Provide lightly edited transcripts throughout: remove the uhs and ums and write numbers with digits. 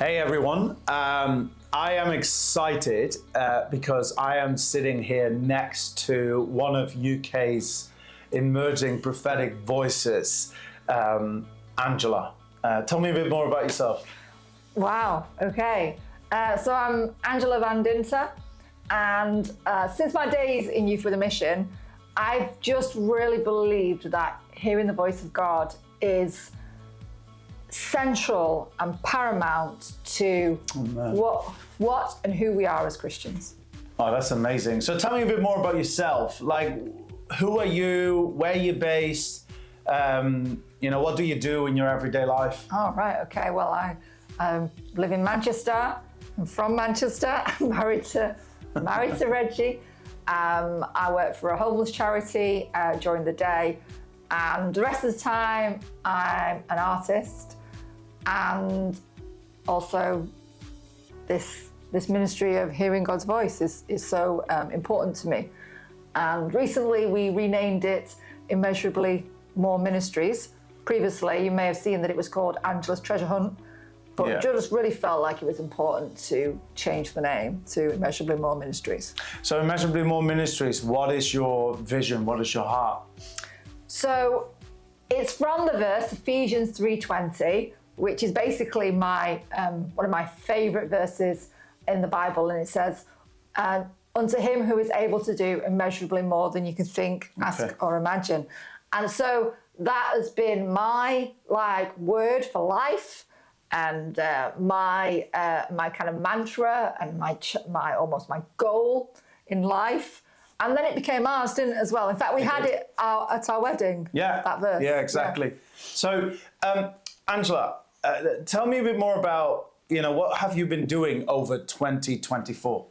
Hey everyone, I am excited because I am sitting here next to one of UK's emerging prophetic voices, Angela. Tell me a bit more about yourself. Wow, okay. So I'm Angela van Dinter, and since my days in Youth with a Mission, I've just really believed that hearing the voice of God is central and paramount to what and who we are as Christians. Oh, that's amazing. So tell me a bit more about yourself. Like, who are you? Where are you based? What do you do in your everyday life? Oh, right, okay. Well, I live in Manchester. I'm from Manchester. I'm married to Reggie. I work for a homeless charity during the day, and the rest of the time I'm an artist, and also this ministry of hearing God's voice is so important to me. And recently we renamed it Immeasurably More Ministries. Previously you may have seen that it was called Angela's Treasure Hunt, but just really felt like it was important to change the name to Immeasurably More Ministries. So Immeasurably More Ministries, what is your vision? What is your heart? So it's from the verse Ephesians 3:20, which is basically my one of my favorite verses in the Bible. And it says, unto him who is able to do immeasurably more than you can think, ask or imagine. And so that has been my word for life, and my kind of mantra, and my goal in life. And then it became ours, didn't it, as well? In fact, we had it at our wedding, that verse. Yeah, exactly. Yeah. So, Angela, tell me a bit more about, what have you been doing over 2024?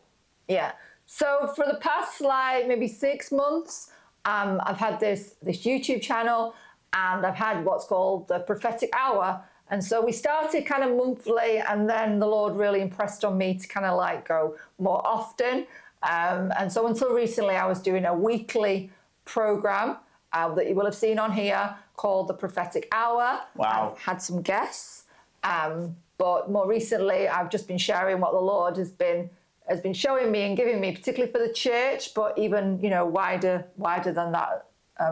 Yeah. So for the past maybe 6 months, I've had this YouTube channel, and I've had what's called the Prophetic Hour. And so we started kind of monthly, and then the Lord really impressed on me to kind of go more often. And so until recently, I was doing a weekly program that you will have seen on here called the Prophetic Hour. Wow. I've had some guests, but more recently, I've just been sharing what the Lord has been showing me and giving me, particularly for the church, but even wider than that,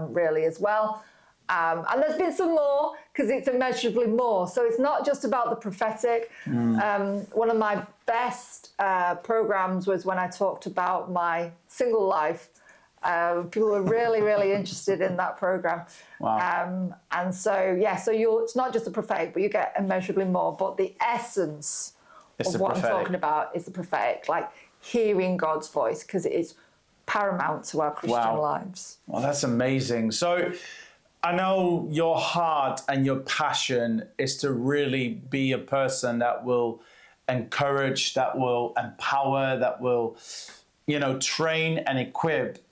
really as well. And there's been some more, because it's immeasurably more. So it's not just about the prophetic. One of my best programs was when I talked about my single life. People were really, really interested in that program. Wow. And so, it's not just the prophetic, but you get immeasurably more. But the essence of what I'm talking about is the prophetic, hearing God's voice, because it is paramount to our Christian lives. Well, that's amazing. So I know your heart and your passion is to really be a person that will encourage, that will empower, that will, train and equip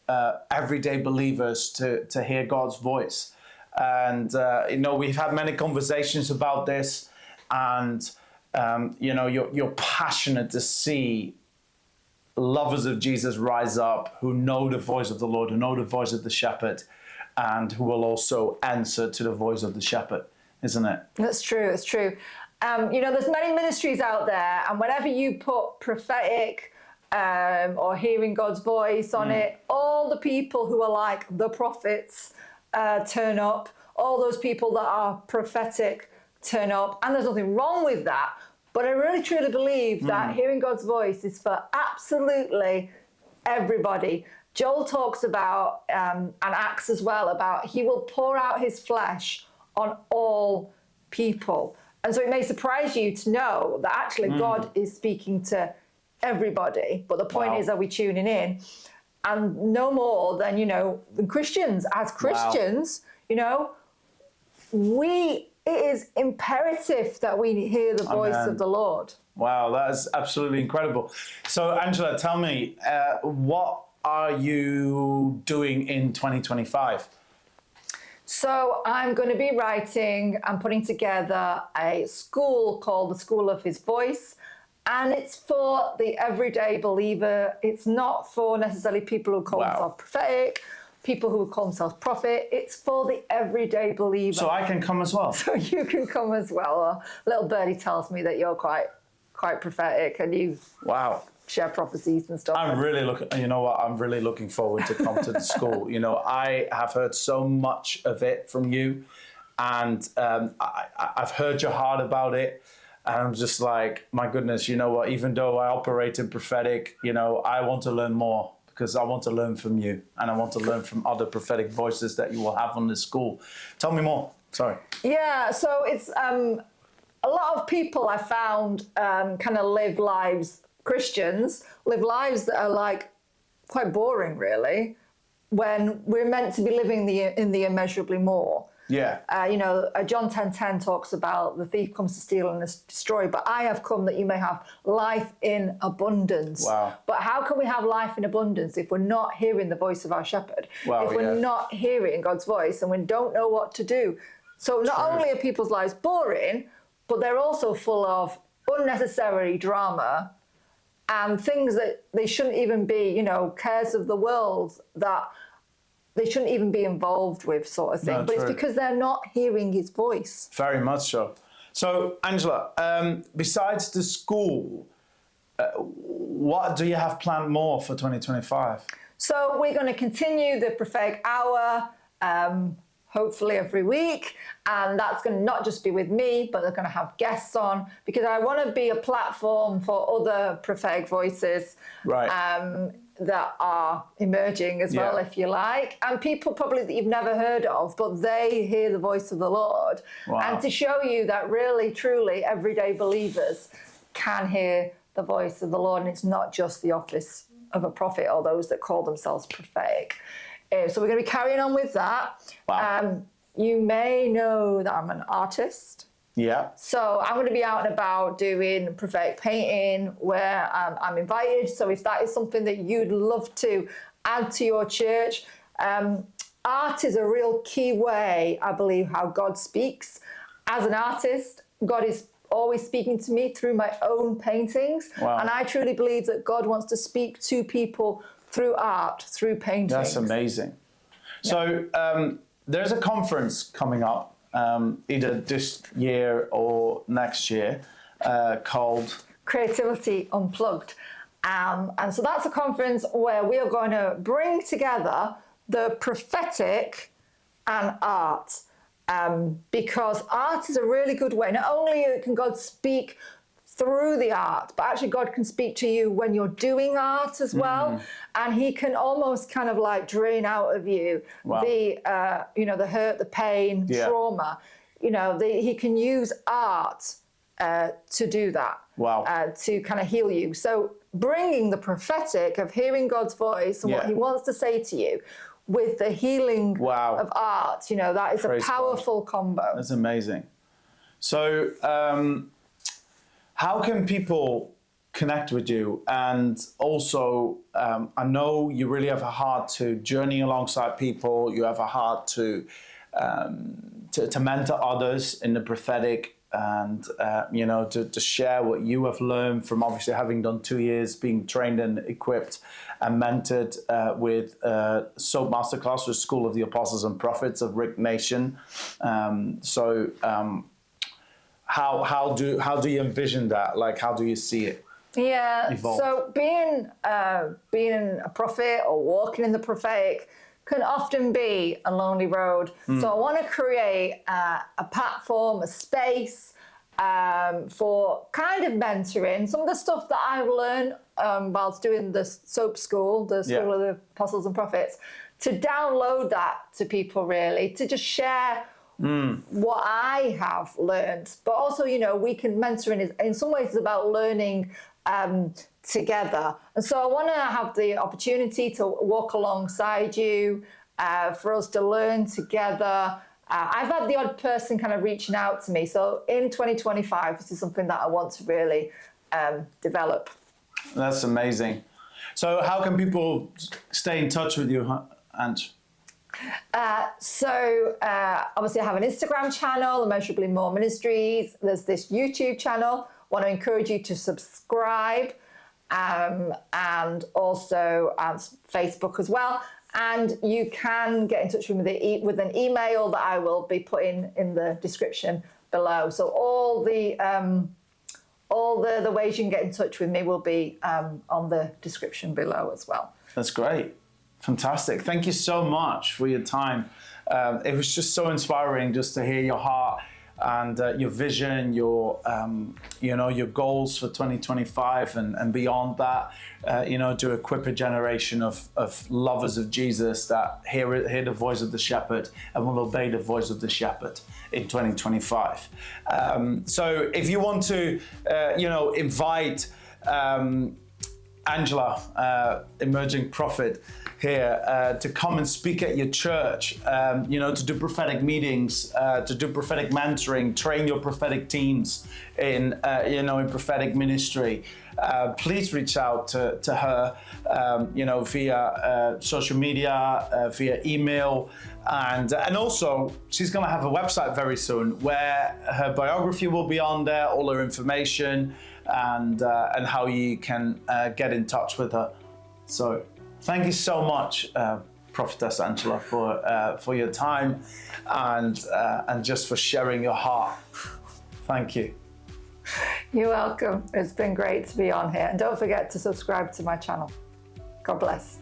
everyday believers to hear God's voice. And, we've had many conversations about this, and, you're passionate to see lovers of Jesus rise up, who know the voice of the Lord, who know the voice of the shepherd, and who will also answer to the voice of the shepherd, isn't it? That's true, it's true. There's many ministries out there, and whenever you put prophetic or hearing God's voice on it, all the people who are like the prophets turn up, all those people that are prophetic turn up, and there's nothing wrong with that. But I really truly believe that hearing God's voice is for absolutely everybody. Joel talks about, and Acts as well, about he will pour out his flesh on all people. And so it may surprise you to know that actually God is speaking to everybody. But the point is, are we tuning in? And no more than, than Christians. As Christians, it is imperative that we hear the voice of the Lord. Wow, that is absolutely incredible. So Angela, tell me, what are you doing in 2025? So I'm going to be writing and putting together a school called the School of His Voice, and it's for the everyday believer. It's not for necessarily people who call themselves prophetic, people who call themselves prophet. It's for the everyday believer. So I can come as well? So you can come as well. A little birdie tells me that you're quite quite prophetic, and you Wow. share prophecies and stuff. I'm really looking forward to come to the school. I have heard so much of it from you, and I've heard your heart about it. And I'm just like, my goodness, you know what? Even though I operate in prophetic, I want to learn more, because I want to learn from you, and I want to learn from other prophetic voices that you will have on this school. Tell me more. Sorry. Yeah, so it's a lot of people I found kind of live lives, Christians live lives that are like quite boring, really, when we're meant to be living in the immeasurably more. Yeah. John 10:10 talks about the thief comes to steal and destroy, but I have come that you may have life in abundance. Wow. But how can we have life in abundance if we're not hearing the voice of our shepherd? Wow, if we're not hearing God's voice and we don't know what to do? So not only are people's lives boring, but they're also full of unnecessary drama and things that they shouldn't even be, cares of the world that they shouldn't even be involved with, sort of thing. No, but true. it's because they're not hearing his voice. Very much so. So, Angela, besides the school, what do you have planned more for 2025? So we're going to continue the prophetic hour, hopefully every week. And that's going to not just be with me, but they're going to have guests on, because I want to be a platform for other prophetic voices. Right. That are emerging as well, if you like, and people probably that you've never heard of, but they hear the voice of the Lord. Wow. And to show you that really, truly, everyday believers can hear the voice of the Lord, and it's not just the office of a prophet or those that call themselves prophetic. So we're going to be carrying on with that. Wow. You may know that I'm an artist. Yeah. So I'm going to be out and about doing prophetic painting where I'm invited. So if that is something that you'd love to add to your church, art is a real key way, I believe, how God speaks. As an artist, God is always speaking to me through my own paintings. Wow. And I truly believe that God wants to speak to people through art, through paintings. That's amazing. Yeah. So there's a conference coming up, either this year or next year, called Creativity Unplugged. And so that's a conference where we are going to bring together the prophetic and art, because art is a really good way. Not only can God speak through the art, but actually God can speak to you when you're doing art as well. And he can almost kind of like drain out of you the hurt, the pain, trauma. He can use art to do that. Wow. To kind of heal you. So bringing the prophetic of hearing God's voice and what he wants to say to you with the healing of art, that is a powerful combo. That's amazing. So how can people connect with you? And also, I know you really have a heart to journey alongside people. You have a heart to mentor others in the prophetic, and to share what you have learned from obviously having done 2 years being trained and equipped and mentored with SOAP Masterclass with School of the Apostles and Prophets of Rick Nation. How do you envision that? Like, how do you see it? Yeah. Evolve? So being a prophet or walking in the prophetic can often be a lonely road. So I want to create a platform, a space for kind of mentoring some of the stuff that I've learned whilst doing the SOAP school, the School of the Apostles and Prophets, to download that to people, really, to just share what I have learned. But also, we can mentoring in some ways is about learning together. And so I want to have the opportunity to walk alongside you, for us to learn together. I've had the odd person kind of reaching out to me. So in 2025, this is something that I want to really develop. That's amazing. So how can people stay in touch with you, Ange? Obviously I have an Instagram channel, Immeasurably More Ministries. There's this YouTube channel. Want to encourage you to subscribe, and also Facebook as well. And you can get in touch with me with an email that I will be putting in the description below. So all all the ways you can get in touch with me will be on the description below as well. That's great. Fantastic. Thank you so much for your time. It was just so inspiring just to hear your heart and your vision, your your goals for 2025 and beyond that. To equip a generation of lovers of Jesus that hear the voice of the shepherd and will obey the voice of the shepherd in 2025. So if you want to, invite Angela, emerging prophet here, to come and speak at your church, to do prophetic meetings, to do prophetic mentoring, train your prophetic teams in prophetic ministry, please reach out to her, via social media, via email. And also, she's going to have a website very soon where her biography will be on there, all her information, and how you can get in touch with her. So thank you so much, Prophetess Angela, for your time and just for sharing your heart. Thank you. You're welcome. It's been great to be on here. And don't forget to subscribe to my channel. God bless.